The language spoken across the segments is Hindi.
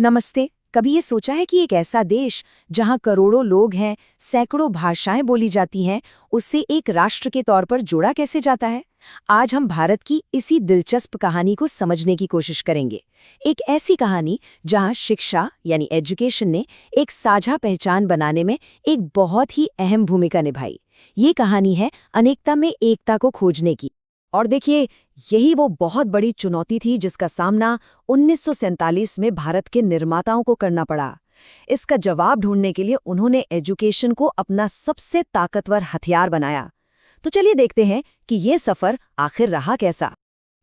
नमस्ते। कभी ये सोचा है कि एक ऐसा देश जहां करोड़ों लोग हैं, सैकड़ों भाषाएं बोली जाती हैं, उससे एक राष्ट्र के तौर पर जोड़ा कैसे जाता है? आज हम भारत की इसी दिलचस्प कहानी को समझने की कोशिश करेंगे। एक ऐसी कहानी जहां शिक्षा यानी एजुकेशन ने एक साझा पहचान बनाने में एक बहुत ही अहम भूमिका निभाई। ये कहानी है अनेकता में एकता को खोजने की। और देखिए, यही वो बहुत बड़ी चुनौती थी जिसका सामना 1947 में भारत के निर्माताओं को करना पड़ा। इसका जवाब ढूंढने के लिए उन्होंने एजुकेशन को अपना सबसे ताकतवर हथियार बनाया। तो चलिए देखते हैं कि ये सफर आखिर रहा कैसा।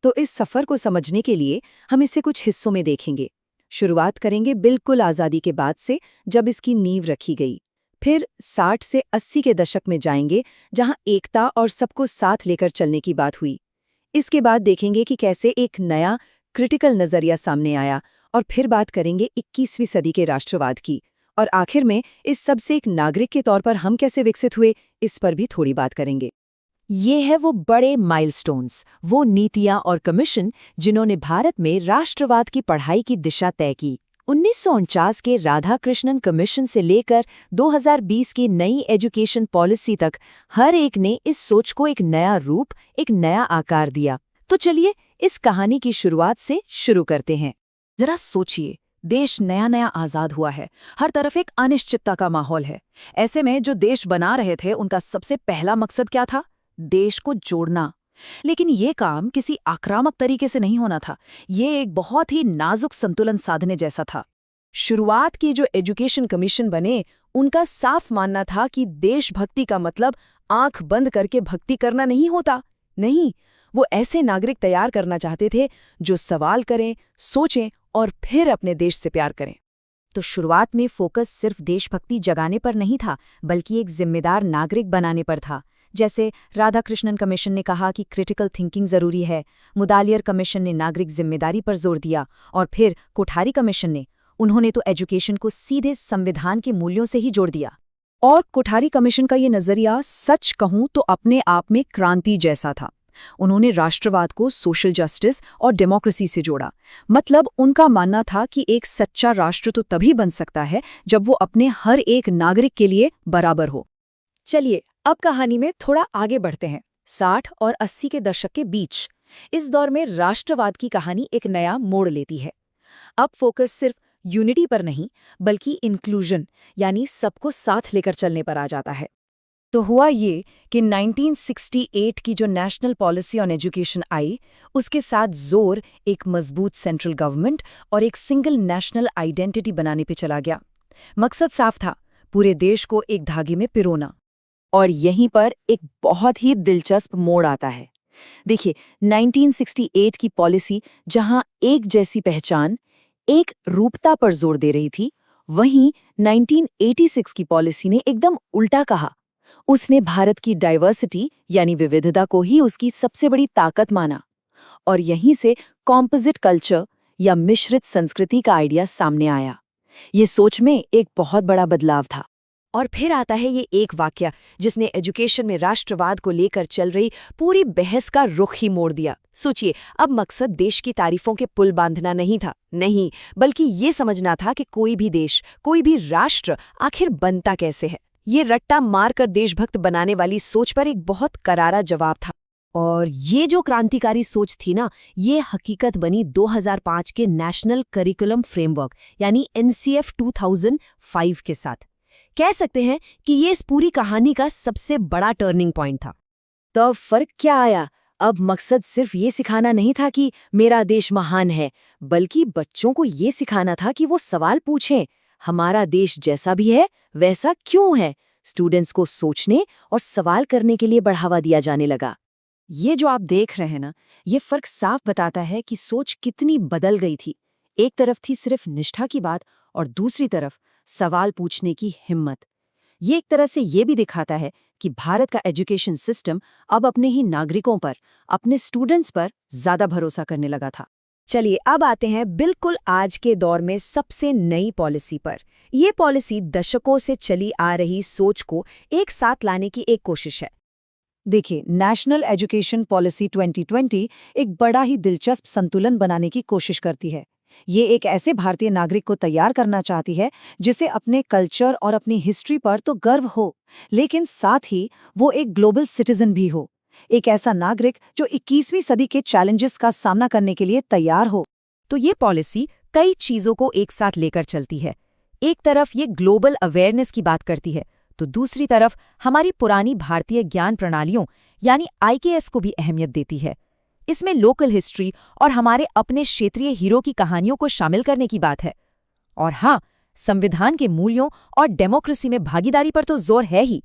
तो इस सफर को समझने के लिए हम इसे कुछ हिस्सों में देखेंगे। शुरुआत करेंगे बिल्कुल आज़ादी के बाद से, जब इसकी नींव रखी गई। फिर 60 से 80 के दशक में जाएंगे, जहां एकता और सबको साथ लेकर चलने की बात हुई। इसके बाद देखेंगे कि कैसे एक नया क्रिटिकल नजरिया सामने आया, और फिर बात करेंगे 21वीं सदी के राष्ट्रवाद की। और आखिर में इस सब से एक नागरिक के तौर पर हम कैसे विकसित हुए, इस पर भी थोड़ी बात करेंगे। ये है वो बड़े माइलस्टोन्स, वो नीतियां और कमीशन जिन्होंने भारत में राष्ट्रवाद की पढ़ाई की दिशा तय की। 1949 के राधाकृष्णन कमीशन से लेकर 2020 की नई एजुकेशन पॉलिसी तक हर एक ने इस सोच को एक नया रूप, एक नया आकार दिया। तो चलिए इस कहानी की शुरुआत से शुरू करते हैं। जरा सोचिए, देश नया नया आजाद हुआ है, हर तरफ एक अनिश्चितता का माहौल है। ऐसे में जो देश बना रहे थे उनका सबसे पहला मकसद क्या था? देश को जोड़ना। लेकिन ये काम किसी आक्रामक तरीके से नहीं होना था, ये एक बहुत ही नाजुक संतुलन साधने जैसा था। शुरुआत की जो एजुकेशन कमीशन बने, उनका साफ मानना था कि देशभक्ति का मतलब आंख बंद करके भक्ति करना नहीं होता। नहीं, वो ऐसे नागरिक तैयार करना चाहते थे जो सवाल करें, सोचें और फिर अपने देश से प्यार करें। तो शुरुआत में फोकस सिर्फ देशभक्ति जगाने पर नहीं था, बल्कि एक जिम्मेदार नागरिक बनाने पर था। जैसे राधाकृष्णन कमीशन ने कहा कि क्रिटिकल थिंकिंग जरूरी है, मुदालियर कमीशन ने नागरिक जिम्मेदारी पर जोर दिया, और फिर कोठारी कमीशन ने उन्होंने तो एजुकेशन को सीधे संविधान के मूल्यों से ही जोड़ दिया। और कोठारी कमीशन का ये नजरिया, सच कहूं तो अपने आप में क्रांति जैसा था। उन्होंने राष्ट्रवाद को सोशल जस्टिस और डेमोक्रेसी से जोड़ा। मतलब उनका मानना था कि एक सच्चा राष्ट्र तो तभी बन सकता है जब वो अपने हर एक नागरिक के लिए बराबर हो। चलिए अब कहानी में थोड़ा आगे बढ़ते हैं। 60 और 80 के दशक के बीच, इस दौर में राष्ट्रवाद की कहानी एक नया मोड़ लेती है। अब फोकस सिर्फ यूनिटी पर नहीं, बल्कि इंक्लूजन यानी सबको साथ लेकर चलने पर आ जाता है। तो हुआ ये कि 1968 की जो national policy on education I, उसके साथ जोर एक मजबूत सेंट्रल गवर्नमेंट और एक सिंगल नेशनल आइडेंटिटी बनाने पे चला गया। मकसद साफ था, पूरे देश को एक धागे में पिरोना। और यहीं पर एक बहुत ही दिलचस्प मोड़ आता है। देखिए, 1968 की पॉलिसी जहां एक जैसी पहचान, एक रूपता पर जोर दे रही थी, वहीं 1986 की पॉलिसी ने एकदम उल्टा कहा। उसने भारत की डाइवर्सिटी यानी विविधता को ही उसकी सबसे बड़ी ताकत माना। और यहीं से कॉम्पोजिट कल्चर या मिश्रित संस्कृति का आइडिया सामने आया। ये सोच में एक बहुत बड़ा बदलाव था। और फिर आता है ये एक वाकया जिसने एजुकेशन में राष्ट्रवाद को लेकर चल रही पूरी बहस का रुख ही मोड़ दिया। सोचिए, अब मकसद देश की तारीफों के पुल बांधना नहीं था, नहीं, बल्कि ये समझना था कि कोई भी देश, कोई भी राष्ट्र आखिर बनता कैसे है। ये रट्टा मारकर देशभक्त बनाने वाली सोच पर एक बहुत करारा जवाब था। और ये जो क्रांतिकारी सोच थी ना, ये हकीकत बनी 2005 के नेशनल करिकुलम फ्रेमवर्क यानी NCF 2005 के साथ। कह सकते हैं कि ये इस पूरी कहानी का सबसे बड़ा टर्निंग पॉइंट था। तो अब फर्क क्या आया? अब मकसद सिर्फ ये सिखाना नहीं था कि मेरा देश महान है, बल्कि बच्चों को ये सिखाना था कि वो सवाल पूछें, हमारा देश जैसा भी है वैसा क्यों है। स्टूडेंट्स को सोचने और सवाल करने के लिए बढ़ावा दिया जाने लगा। ये जो आप देख रहे हैं ना, ये फर्क साफ बताता है कि सोच कितनी बदल गई थी। एक तरफ थी सिर्फ निष्ठा की बात, और दूसरी तरफ सवाल पूछने की हिम्मत। ये एक तरह से ये भी दिखाता है कि भारत का एजुकेशन सिस्टम अब अपने ही नागरिकों पर, अपने स्टूडेंट्स पर ज्यादा भरोसा करने लगा था। चलिए अब आते हैं बिल्कुल आज के दौर में सबसे नई पॉलिसी पर। ये पॉलिसी दशकों से चली आ रही सोच को एक साथ लाने की एक कोशिश है। देखिए, नेशनल एजुकेशन पॉलिसी 2020 एक बड़ा ही दिलचस्प संतुलन बनाने की कोशिश करती है। ये एक ऐसे भारतीय नागरिक को तैयार करना चाहती है जिसे अपने कल्चर और अपनी हिस्ट्री पर तो गर्व हो, लेकिन साथ ही वो एक ग्लोबल सिटीजन भी हो। एक ऐसा नागरिक जो 21वीं सदी के चैलेंजेस का सामना करने के लिए तैयार हो। तो ये पॉलिसी कई चीजों को एक साथ लेकर चलती है। एक तरफ ये ग्लोबल अवेयरनेस की बात करती है, तो दूसरी तरफ हमारी पुरानी भारतीय ज्ञान प्रणालियों यानी IKS को भी अहमियत देती है। इसमें लोकल हिस्ट्री और हमारे अपने क्षेत्रीय हीरो की कहानियों को शामिल करने की बात है। और हाँ, संविधान के मूल्यों और डेमोक्रेसी में भागीदारी पर तो जोर है ही।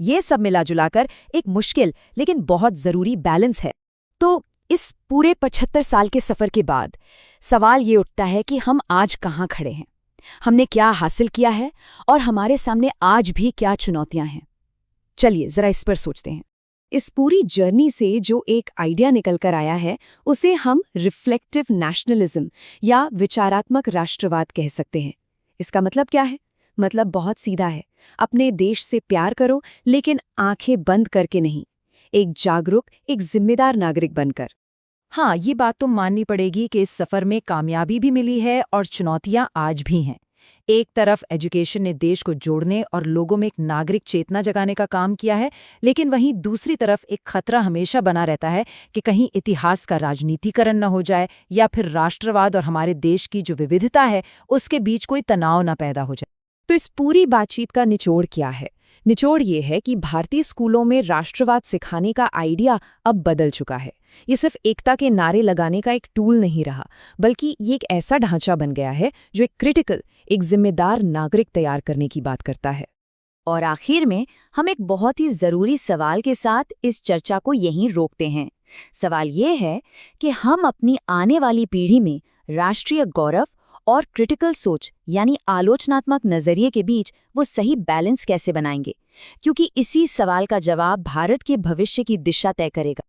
ये सब मिलाजुलाकर एक मुश्किल लेकिन बहुत जरूरी बैलेंस है। तो इस पूरे 75 साल के सफर के बाद सवाल ये उठता है कि हम आज कहाँ खड़े हैं, हमने क्या हासिल किया है और हमारे सामने आज भी क्या चुनौतियां हैं। चलिए जरा इस पर सोचते हैं। इस पूरी जर्नी से जो एक आइडिया निकल कर आया है उसे हम रिफ्लेक्टिव नेशनलिज्म या विचारात्मक राष्ट्रवाद कह सकते हैं। इसका मतलब क्या है? मतलब बहुत सीधा है, अपने देश से प्यार करो लेकिन आंखें बंद करके नहीं, एक जागरूक, एक जिम्मेदार नागरिक बनकर। हाँ, ये बात तो माननी पड़ेगी कि इस सफर में कामयाबी भी मिली है और चुनौतियां आज भी हैं। एक तरफ एजुकेशन ने देश को जोड़ने और लोगों में एक नागरिक चेतना जगाने का काम किया है, लेकिन वहीं दूसरी तरफ एक खतरा हमेशा बना रहता है कि कहीं इतिहास का राजनीतिकरण न हो जाए या फिर राष्ट्रवाद और हमारे देश की जो विविधता है उसके बीच कोई तनाव न पैदा हो जाए। तो इस पूरी बातचीत का निचोड़ क्या है? निचोड़ ये है कि भारतीय स्कूलों में राष्ट्रवाद सिखाने का आइडिया अब बदल चुका है। ये सिर्फ एकता के नारे लगाने का एक टूल नहीं रहा, बल्कि ये एक ऐसा ढांचा बन गया है जो एक क्रिटिकल, एक जिम्मेदार नागरिक तैयार करने की बात करता है। और आखिर में हम एक बहुत ही जरूरी सवाल के साथ इस चर्चा को यहीं रोकते हैं। सवाल ये है कि हम अपनी आने वाली पीढ़ी में राष्ट्रीय गौरव और क्रिटिकल सोच यानी आलोचनात्मक नजरिए के बीच वो सही बैलेंस कैसे बनाएंगे, क्योंकि इसी सवाल का जवाब भारत के भविष्य की दिशा तय करेगा।